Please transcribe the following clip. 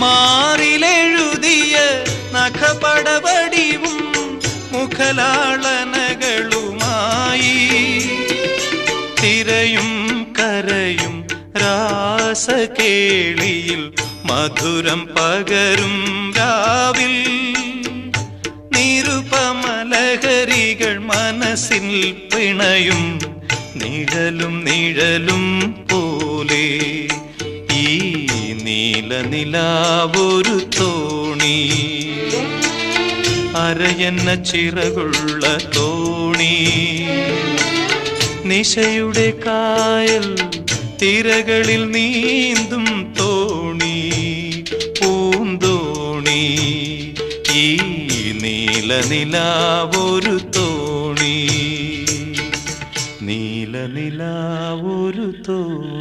മാറിലെഴുതിയ നഖപടവടിവും മുഖലാളനകളുമായി തിരയും കരയും രാസകേളിയിൽ മധുരം പകരും രാവിൽ നിരുപമലഹരികൾ മനസ്സിൽ പിണയും നിഴലും നിഴലും പോലെ ഈ നീലനിലാവൊരു തോണി അരയെന്ന ചിറകുള്ള തോണി നിശയുടെ കായൽ തിരകളിൽ നീന്തും തോണി പൂന്തോണി ഈ നീലനിലാവൊരു തോണി നീലനിലാവൊരു തോണി.